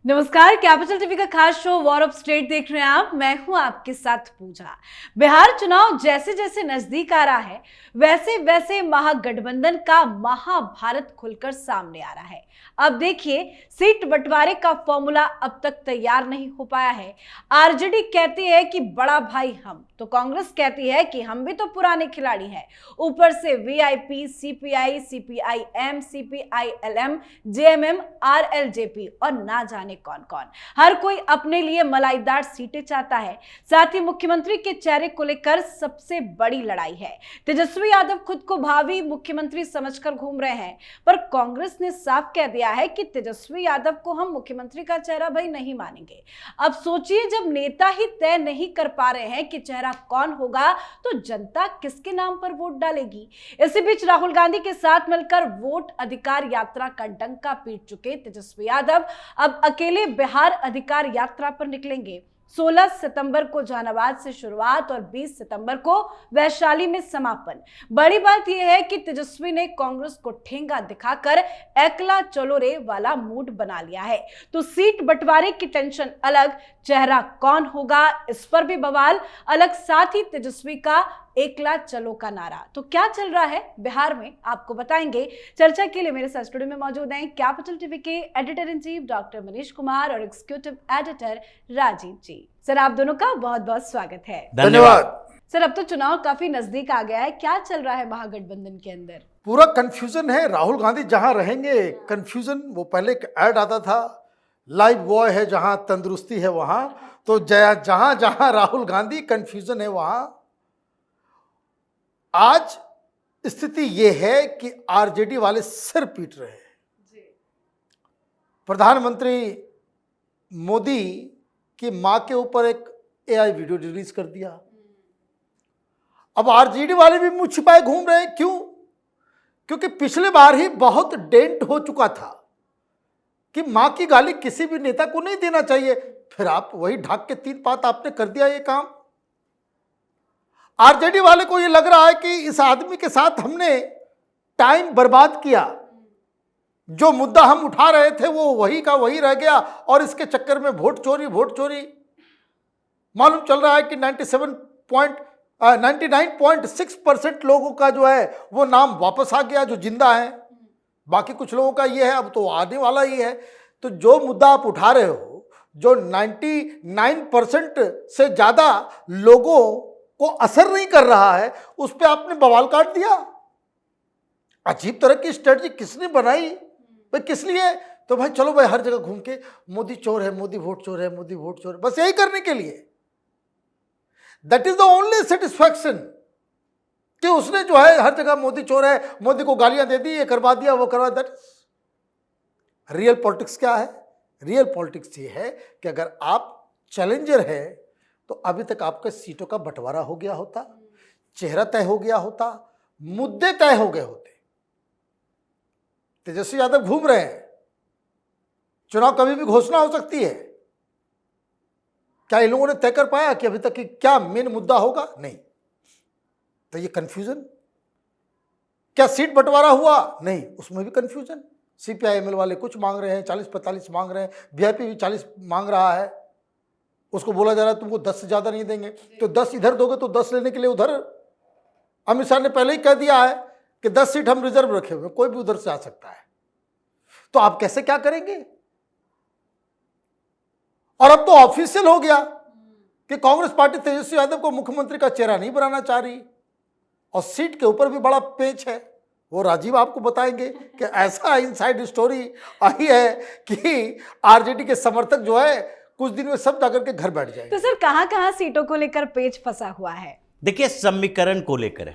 नमस्कार, capital TV का खास शो वॉर ऑफ स्टेट देख रहे हैं आप। मैं हूं आपके साथ पूजा। बिहार चुनाव जैसे जैसे नजदीक आ रहा है वैसे वैसे महागठबंधन का महाभारत खुलकर सामने आ रहा है। अब देखिए, सीट बंटवारे का फॉर्मूला अब तक तैयार नहीं हो पाया है। आरजेडी कहती है कि बड़ा भाई हम, तो कांग्रेस कहती है कि हम भी तो पुराने खिलाड़ी हैं। ऊपर से VIP, CPI, CPIM, CPILM, JMM, RLJP और ना जाने कौन कौन। हर कोई अपने लिए मलाईदार सीटें चाहता है। साथ ही मुख्यमंत्री के चेहरे को लेकर सबसे बड़ी लड़ाई है। तेजस्वी यादव खुद को भावी मुख्यमंत्री समझकर घूम रहे हैं, पर कांग्रेस ने साफ कह दिया है कि तेजस्वी यादव को हम मुख्यमंत्री का चेहरा भाई नहीं मानेंगे। अब सोचिए, जब नेता ही तय नहीं कर पा रहे हैं कि चेहरा कौन होगा, तो जनता किसके नाम पर वोट डालेगी। इसी बीच राहुल गांधी के साथ मिलकर वोट अधिकार यात्रा का डंका पीट चुके तेजस्वी यादव अब अकेले बिहार अधिकार यात्रा पर निकलेंगे। 16 सितंबर को जहानाबाद से शुरुआत और 20 सितंबर को वैशाली में समापन। बड़ी बात यह है कि तेजस्वी ने कांग्रेस को ठेंगा दिखाकर एकला चलो रे वाला मूड बना लिया है। तो सीट बंटवारे की टेंशन अलग, चेहरा कौन होगा इस पर भी बवाल अलग, साथ ही तेजस्वी का एकला चलो का नारा। तो क्या चल रहा है बिहार में, आपको बताएंगे। चर्चा के लिए मेरे साथ स्टूडियो में मौजूद हैं कैपिटल टीवी के editor in chief doctor Manish Kumar और एग्जीक्यूटिव एडिटर राजीव जी। सर, आप दोनों का बहुत बहुत स्वागत है। धन्यवाद। सर, अब तो चुनाव काफी नजदीक आ गया है, क्या चल रहा है महागठबंधन के अंदर? पूरा कंफ्यूजन है। राहुल गांधी जहां रहेंगे कंफ्यूजन। वो पहले एक ऐड आता था, लाइव बॉय है जहां तंदुरुस्ती है वहां, तो जहां जहां राहुल गांधी कंफ्यूजन है वहां। आज स्थिति यह है कि आरजेडी वाले सिर पीट रहे हैं। प्रधानमंत्री मोदी की मां के ऊपर एक एआई वीडियो रिलीज कर दिया। अब आरजेडी वाले भी मुंह छिपाए घूम रहे हैं। क्यों? क्योंकि पिछले बार ही बहुत डेंट हो चुका था कि मां की गाली किसी भी नेता को नहीं देना चाहिए। फिर आप वही ढाक के तीन पात आपने कर दिया ये काम। आरजेडी वाले को ये लग रहा है कि इस आदमी के साथ हमने टाइम बर्बाद किया, जो मुद्दा हम उठा रहे थे वो वही का वही रह गया और इसके चक्कर में वोट चोरी मालूम चल रहा है कि 99.6% लोगों का जो है वो नाम वापस आ गया, जो जिंदा है। बाकी कुछ लोगों का ये है अब तो आने वाला ही है। तो जो मुद्दा आप उठा रहे हो, जो 99% से ज्यादा लोगों को असर नहीं कर रहा है, उस पर आपने बवाल काट दिया। अजीब तरह की स्ट्रेटजी किसने बनाई भाई? किस लिए? तो भाई चलो भाई हर जगह घूम के मोदी चोर है, मोदी वोट चोर है, मोदी वोट चोर है, बस यही करने के लिए। That is the only satisfaction कि उसने जो है हर जगह मोदी चोर है, मोदी को गालियां दे दी, ये करवा दिया, वो करवा। दैट रियल पॉलिटिक्स क्या है? रियल पॉलिटिक्स ये है कि अगर आप चैलेंजर है तो अभी तक आपके सीटों का बंटवारा हो गया होता, चेहरा तय हो गया होता, मुद्दे तय हो गए होते। तेजस्वी यादव घूम रहे हैं, चुनाव कभी भी घोषणा हो सकती है। क्या इन लोगों ने तय कर पाया कि अभी तक कि क्या मेन मुद्दा होगा? नहीं। तो ये कंफ्यूजन। क्या सीट बंटवारा हुआ? नहीं, उसमें भी कंफ्यूजन। सीपीआईएमएल वाले कुछ मांग रहे हैं, 40-45 मांग रहे हैं, वीआईपी भी 40 मांग रहा है। उसको बोला जा रहा है तुमको 10 से ज्यादा नहीं देंगे, तो 10 इधर दोगे तो 10 लेने के लिए उधर। अमित शाह ने पहले ही कह दिया है कि 10 सीट हम रिजर्व रखे हुए, कोई भी उधर से आ सकता है। तो आप कैसे क्या करेंगे? और अब तो ऑफिशियल हो गया कि कांग्रेस पार्टी तेजस्वी यादव को मुख्यमंत्री का चेहरा नहीं बनाना चाह रही। और सीट के ऊपर भी बड़ा पेच है, वो राजीव आपको बताएंगे कि ऐसा इनसाइड स्टोरी आई है कि आरजेडी के समर्थक जो है कुछ दिन में सब जाकर के घर बैठ जाएंगे। तो सर, कहां सीटों को लेकर पेच फंसा हुआ है? देखिए, समीकरण को लेकर है।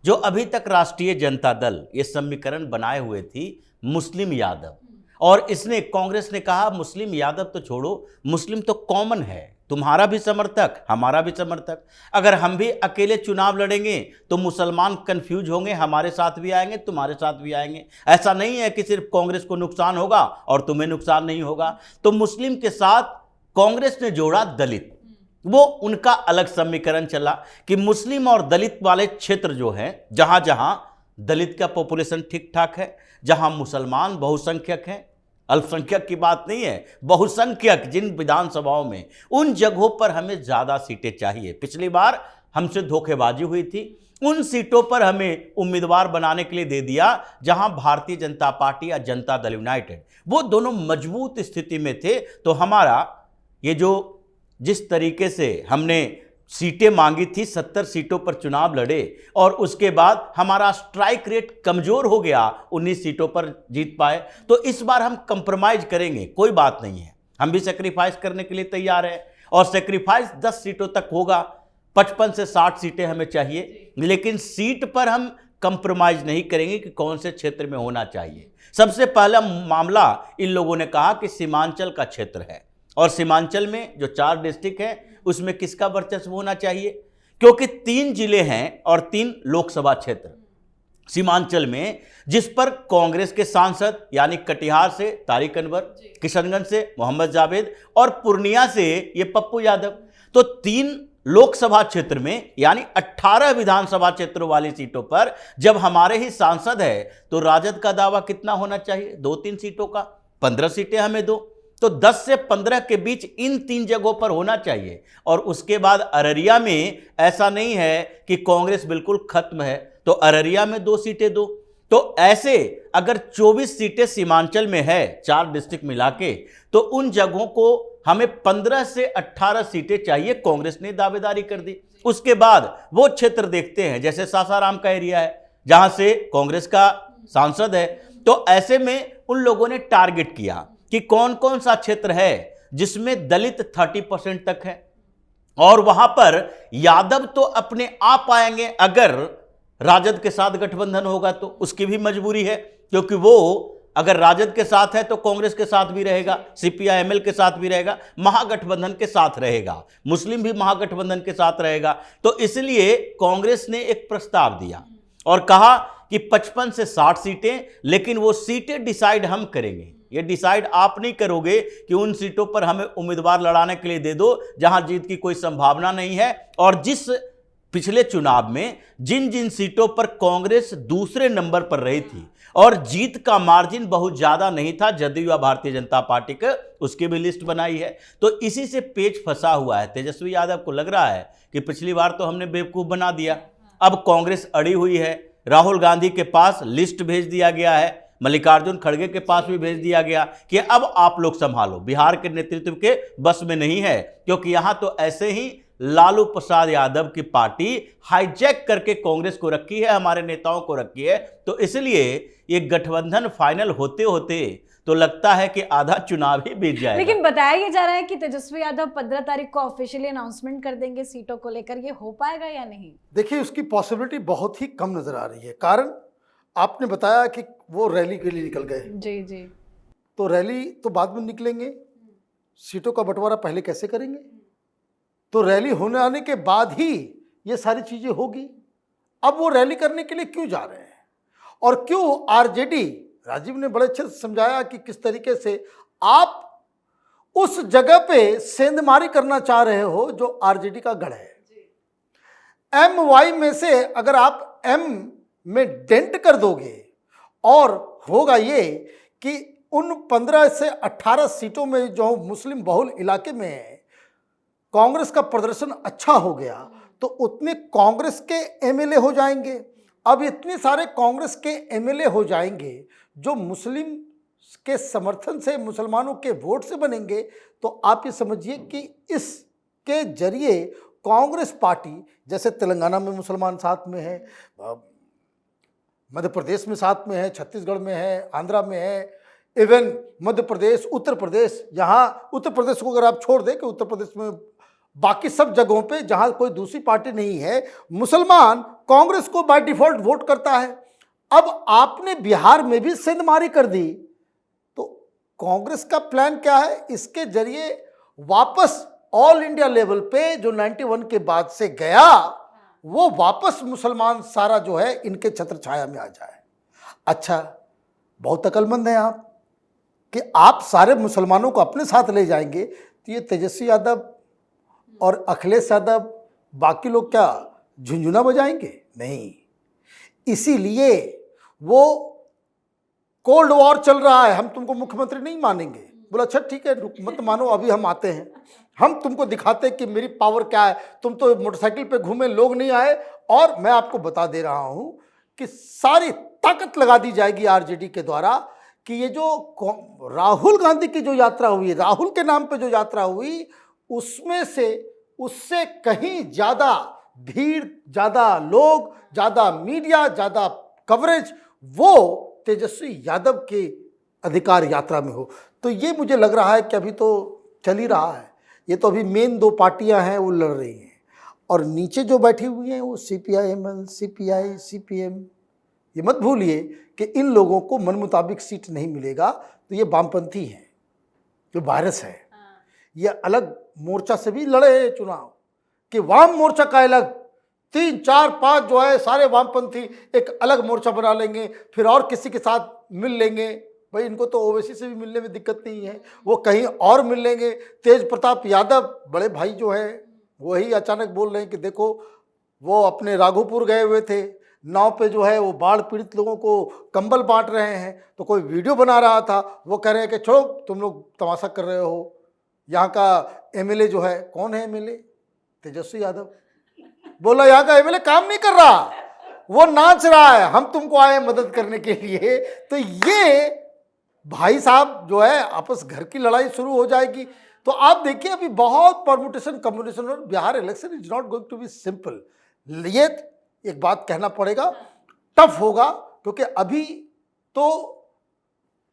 जो अभी तक राष्ट्रीय जनता दल ये समीकरण बनाए हुए थी मुस्लिम यादव, और इसने कांग्रेस ने कहा मुस्लिम यादव तो छोड़ो, मुस्लिम तो कॉमन है, तुम्हारा भी समर्थक हमारा भी समर्थक। अगर हम भी अकेले चुनाव लड़ेंगे तो मुसलमान कंफ्यूज होंगे, हमारे साथ भी आएंगे, तुम्हारे साथ भी आएंगे। ऐसा नहीं है कि सिर्फ कांग्रेस को नुकसान होगा और तुम्हें नुकसान नहीं होगा। तो मुस्लिम के साथ कांग्रेस ने जोड़ा दलित, वो उनका अलग समीकरण चला कि मुस्लिम और दलित वाले क्षेत्र जो हैं, जहां जहां दलित का पॉपुलेशन ठीक ठाक है, जहां मुसलमान बहुसंख्यक हैं, अल्पसंख्यक की बात नहीं है, बहुसंख्यक जिन विधानसभाओं में, उन जगहों पर हमें ज़्यादा सीटें चाहिए। पिछली बार हमसे धोखेबाजी हुई थी, उन सीटों पर हमें उम्मीदवार बनाने के लिए दे दिया जहां भारतीय जनता पार्टी या जनता दल यूनाइटेड वो दोनों मजबूत स्थिति में थे। तो हमारा ये जो जिस तरीके से हमने सीटें मांगी थी, 70 सीटों पर चुनाव लड़े और उसके बाद हमारा स्ट्राइक रेट कमजोर हो गया, 19 सीटों पर जीत पाए। तो इस बार हम कंप्रोमाइज करेंगे, कोई बात नहीं है, हम भी सेक्रीफाइस करने के लिए तैयार हैं और सेक्रीफाइस 10 सीटों तक होगा। 55 से 60 सीटें हमें चाहिए, लेकिन सीट पर हम कंप्रोमाइज नहीं करेंगे कि कौन से क्षेत्र में होना चाहिए। सबसे पहला मामला इन लोगों ने कहा कि सीमांचल का क्षेत्र है और सीमांचल में जो 4 डिस्ट्रिक्ट हैं उसमें किसका वर्चस्व होना चाहिए, क्योंकि 3 जिले हैं और 3 लोकसभा क्षेत्र सीमांचल में, जिस पर कांग्रेस के सांसद यानी कटिहार से तारिक अनवर, किशनगंज से मोहम्मद जावेद और पूर्णिया से ये पप्पू यादव। तो 3 लोकसभा क्षेत्र में यानी 18 विधानसभा क्षेत्रों वाली सीटों पर जब हमारे ही सांसद है तो राजद का दावा कितना होना चाहिए, 2-3 सीटों का, 15 सीटें हमें दो। तो 10 से 15 के बीच इन 3 जगहों पर होना चाहिए। और उसके बाद अररिया में ऐसा नहीं है कि कांग्रेस बिल्कुल खत्म है, तो अररिया में 2 सीटें दो। तो ऐसे अगर 24 सीटें सीमांचल में है, 4 डिस्ट्रिक्ट मिला के, तो उन जगहों को हमें 15 से 18 सीटें चाहिए, कांग्रेस ने दावेदारी कर दी। उसके बाद वो क्षेत्र देखते हैं, जैसे सासाराम का एरिया है जहां से कांग्रेस का सांसद है, तो ऐसे में उन लोगों ने टारगेट किया कि कौन कौन सा क्षेत्र है जिसमें दलित 30% तक है और वहां पर यादव तो अपने आप आएंगे, अगर राजद के साथ गठबंधन होगा तो उसकी भी मजबूरी है, क्योंकि वो अगर राजद के साथ है तो कांग्रेस के साथ भी रहेगा, सीपीआई-एमएल के साथ भी रहेगा, महागठबंधन के साथ रहेगा, मुस्लिम भी महागठबंधन के साथ रहेगा। तो इसलिए कांग्रेस ने एक प्रस्ताव दिया और कहा कि 55 से 60 सीटें, लेकिन वो सीटें डिसाइड हम करेंगे। ये डिसाइड आप नहीं करोगे कि उन सीटों पर हमें उम्मीदवार लड़ाने के लिए दे दो जहां जीत की कोई संभावना नहीं है। और जिस पिछले चुनाव में जिन जिन सीटों पर कांग्रेस दूसरे नंबर पर रही थी और जीत का मार्जिन बहुत ज्यादा नहीं था जदयू या भारतीय जनता पार्टी का, उसकी भी लिस्ट बनाई है। तो इसी से पेच फंसा हुआ है। तेजस्वी यादव को लग रहा है कि पिछली बार तो हमने बेवकूफ बना दिया, अब कांग्रेस अड़ी हुई है, राहुल गांधी के पास लिस्ट भेज दिया गया है, मल्लिकार्जुन खड़गे के पास भी भेज दिया गया कि अब आप लोग संभालो, बिहार के नेतृत्व के बस में नहीं है, क्योंकि यहां तो ऐसे ही लालू प्रसाद यादव की पार्टी हाईजैक करके कांग्रेस को रखी है, हमारे नेताओं को रखी है। तो इसलिए ये गठबंधन फाइनल होते होते तो लगता है कि आधा चुनाव ही बीत जाएगा। लेकिन बताया ये जा रहा है कि तेजस्वी यादव 15 तारीख को ऑफिशियली अनाउंसमेंट कर देंगे सीटों को लेकर, ये हो पाएगा या नहीं? देखिए, उसकी पॉसिबिलिटी बहुत ही कम नजर आ रही है। कारण आपने बताया कि वो रैली के लिए निकल गए, जी जी, तो रैली तो बाद में निकलेंगे, सीटों का बंटवारा पहले कैसे करेंगे? तो रैली होने आने के बाद ही ये सारी चीजें होगी। अब वो रैली करने के लिए क्यों जा रहे हैं और क्यों आरजेडी, राजीव ने बड़े अच्छे से समझाया कि किस तरीके से आप उस जगह पे सेंधमारी करना चाह रहे हो जो आरजेडी का गढ़ है। MY में से अगर आप M में डेंट कर दोगे और होगा ये कि उन 15 से 18 सीटों में जो मुस्लिम बहुल इलाके में है कांग्रेस का प्रदर्शन अच्छा हो गया, तो उतने कांग्रेस के MLA हो जाएंगे। अब इतने सारे कांग्रेस के MLA हो जाएंगे जो मुस्लिम के समर्थन से, मुसलमानों के वोट से बनेंगे, तो आप ये समझिए कि इसके जरिए कांग्रेस पार्टी, जैसे तेलंगाना में मुसलमान साथ में है, मध्य प्रदेश में साथ में है, छत्तीसगढ़ में है, आंध्रा में है, इवन मध्य प्रदेश, उत्तर प्रदेश, यहाँ उत्तर प्रदेश को अगर आप छोड़ दें कि उत्तर प्रदेश में बाकी सब जगहों पे जहाँ कोई दूसरी पार्टी नहीं है, मुसलमान कांग्रेस को बाय डिफॉल्ट वोट करता है। अब आपने बिहार में भी सेंधमारी कर दी, तो कांग्रेस का प्लान क्या है? इसके जरिए वापस ऑल इंडिया लेवल पे जो 91 के बाद से गया, वो वापस मुसलमान सारा जो है इनके छत्र छाया में आ जाए। अच्छा, बहुत अक्लमंद हैं आप कि आप सारे मुसलमानों को अपने साथ ले जाएंगे, तो ये तेजस्वी यादव और अखिलेश यादव, बाकी लोग क्या झुंझुना बजाएंगे? नहीं। इसीलिए वो कोल्ड वॉर चल रहा है, हम तुमको मुख्यमंत्री नहीं मानेंगे। बोला अच्छा ठीक है, मत मानो, अभी हम आते हैं, हम तुमको दिखाते हैं कि मेरी पावर क्या है। तुम तो मोटरसाइकिल पे घूमे, लोग नहीं आए। और मैं आपको बता दे रहा हूं कि सारी ताकत लगा दी जाएगी आरजेडी के द्वारा कि ये जो राहुल गांधी की जो यात्रा हुई, राहुल के नाम पे जो यात्रा हुई, उसमें से उससे कहीं ज़्यादा भीड़, ज़्यादा लोग, ज़्यादा मीडिया, ज़्यादा कवरेज वो तेजस्वी यादव के अधिकार यात्रा में हो। तो ये मुझे लग रहा है कि अभी तो चल ही रहा है, ये तो अभी मेन दो पार्टियां हैं वो लड़ रही हैं, और नीचे जो बैठी हुई हैं वो CPI-ML, CPI, CPM। ये मत भूलिए कि इन लोगों को मन मुताबिक सीट नहीं मिलेगा तो ये वामपंथी हैं, जो वायरस है। ये अलग मोर्चा से भी लड़े हैं चुनाव, कि वाम मोर्चा का अलग, 3, 4, 5 जो है सारे वामपंथी एक अलग मोर्चा बना लेंगे, फिर और किसी के साथ मिल लेंगे। भाई इनको तो ओवैसी से भी मिलने में दिक्कत नहीं है, वो कहीं और मिल लेंगे। तेज प्रताप यादव बड़े भाई जो है वही अचानक बोल रहे हैं कि देखो वो अपने राघोपुर गए हुए थे, नाव पे जो है वो बाढ़ पीड़ित लोगों को कंबल बांट रहे हैं, तो कोई वीडियो बना रहा था, वो कह रहे हैं कि छोड़ो तुम लोग तमाशा कर रहे हो। यहाँ का MLA जो है, कौन है MLA? तेजस्वी यादव। बोला यहाँ का MLA काम नहीं कर रहा, वो नाच रहा है, हम तुमको आए मदद करने के लिए। तो ये भाई साहब जो है आपस घर की लड़ाई शुरू हो जाएगी। तो आप देखिए अभी बहुत परमुटेशन कम्युनिकेशन, और Bihar election is not going to be simple. ये एक बात कहना पड़ेगा, टफ होगा, क्योंकि अभी तो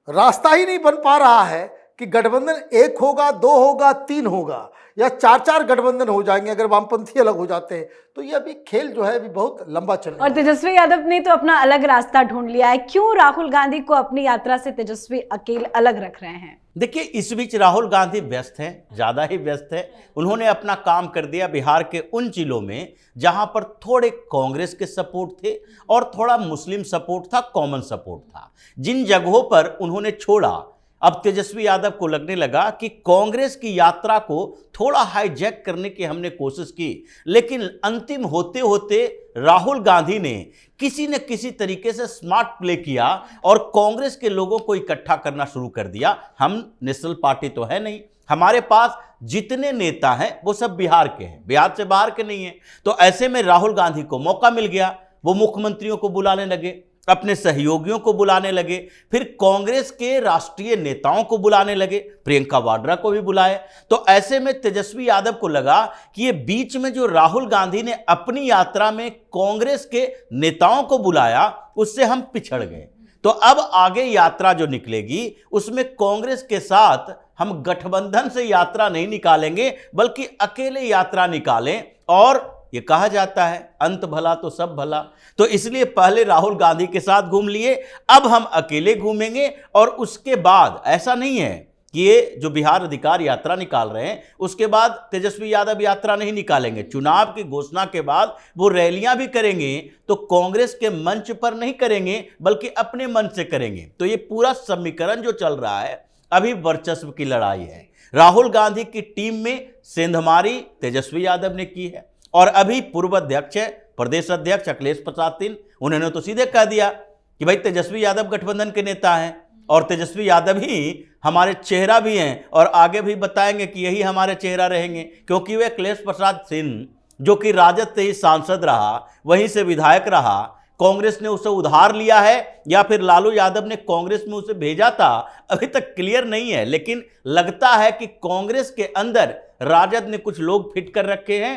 रास्ता ही नहीं बन पा रहा है कि गठबंधन 1 होगा, 2 होगा, 3 होगा, या 4-4 गठबंधन हो जाएंगे अगर वामपंथी अलग हो जाते हैं। तो ये अभी खेल जो है अभी बहुत लंबा चल रहा है। और तेजस्वी यादव ने तो अपना अलग रास्ता ढूंढ लिया है। क्यों राहुल गांधी को अपनी यात्रा से तेजस्वी अकेले अलग रख रहे हैं? देखिए, इस बीच राहुल गांधी व्यस्त हैं, ज़्यादा ही व्यस्त है। उन्होंने अपना काम कर दिया बिहार के उन जिलों में जहां पर थोड़े कांग्रेस के सपोर्ट थे और थोड़ा मुस्लिम सपोर्ट था, कॉमन सपोर्ट था। जिन जगहों पर उन्होंने छोड़ा, अब तेजस्वी यादव को लगने लगा कि कांग्रेस की यात्रा को थोड़ा हाईजैक करने की हमने कोशिश की, लेकिन अंतिम होते होते राहुल गांधी ने किसी न किसी तरीके से स्मार्ट प्ले किया और कांग्रेस के लोगों को इकट्ठा करना शुरू कर दिया। हम नेशनल पार्टी तो है नहीं, हमारे पास जितने नेता हैं वो सब बिहार के हैं, बिहार से बाहर के नहीं हैं। तो ऐसे में राहुल गांधी को मौका मिल गया, वो मुख्यमंत्रियों को बुलाने लगे, अपने सहयोगियों को बुलाने लगे, फिर कांग्रेस के राष्ट्रीय नेताओं को बुलाने लगे, प्रियंका वाड्रा को भी बुलाए। तो ऐसे में तेजस्वी यादव को लगा कि ये बीच में जो राहुल गांधी ने अपनी यात्रा में कांग्रेस के नेताओं को बुलाया, उससे हम पिछड़ गए। तो अब आगे यात्रा जो निकलेगी उसमें कांग्रेस के साथ हम गठबंधन से यात्रा नहीं निकालेंगे, बल्कि अकेले यात्रा निकालें। और ये कहा जाता है अंत भला तो सब भला, तो इसलिए पहले राहुल गांधी के साथ घूम लिए, अब हम अकेले घूमेंगे। और उसके बाद ऐसा नहीं है कि ये जो बिहार अधिकार यात्रा निकाल रहे हैं उसके बाद तेजस्वी यादव यात्रा नहीं निकालेंगे। चुनाव की घोषणा के बाद वो रैलियां भी करेंगे, तो कांग्रेस के मंच पर नहीं करेंगे बल्कि अपने मंच से करेंगे। तो ये पूरा समीकरण जो चल रहा है अभी वर्चस्व की लड़ाई है। राहुल गांधी की टीम में सेंधमारी तेजस्वी यादव ने की है, और अभी पूर्व अध्यक्ष है, प्रदेश अध्यक्ष अखिलेश प्रसाद सिंह, उन्होंने तो सीधे कह दिया कि भाई तेजस्वी यादव गठबंधन के नेता हैं और तेजस्वी यादव ही हमारे चेहरा भी हैं, और आगे भी बताएंगे कि यही हमारे चेहरा रहेंगे। क्योंकि वे अखिलेश प्रसाद सिंह जो कि राजद से ही सांसद रहा, वहीं से विधायक रहा, कांग्रेस ने उसे उधार लिया है या फिर लालू यादव ने कांग्रेस में उसे भेजा था, अभी तक क्लियर नहीं है। लेकिन लगता है कि कांग्रेस के अंदर राजद ने कुछ लोग फिट कर रखे हैं,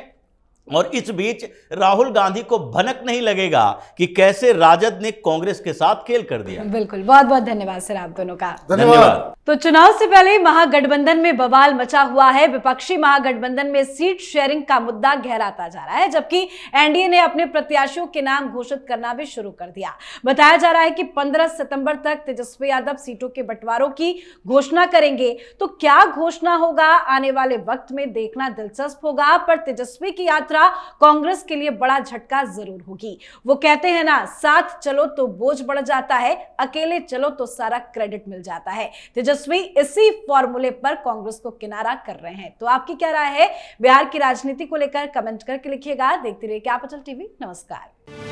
और इस बीच राहुल गांधी को भनक नहीं लगेगा कि कैसे राजद ने कांग्रेस के साथ खेल कर दिया। बिल्कुल, बहुत बहुत धन्यवाद सर आप दोनों का। धन्यवाद। तो चुनाव से पहले महागठबंधन में बवाल मचा हुआ है। विपक्षी महागठबंधन में सीट शेयरिंग का मुद्दा गहराता जा रहा है, जबकि एनडीए ने अपने प्रत्याशियों के नाम घोषित करना भी शुरू कर दिया। बताया जा रहा है कि 15 सितंबर तक तेजस्वी यादव सीटों के बंटवारों की घोषणा करेंगे। तो क्या घोषणा होगा, आने वाले वक्त में देखना दिलचस्प होगा। पर तेजस्वी की यात्रा कांग्रेस के लिए बड़ा झटका जरूर होगी। वो कहते हैं ना, साथ चलो तो बोझ बढ़ जाता है, अकेले चलो तो सारा क्रेडिट मिल जाता है। तेजस्वी इसी फॉर्मूले पर कांग्रेस को किनारा कर रहे हैं। तो आपकी क्या राय है बिहार की राजनीति को लेकर? कमेंट करके लिखिएगा। देखते रहिए कैपिटल टीवी। नमस्कार।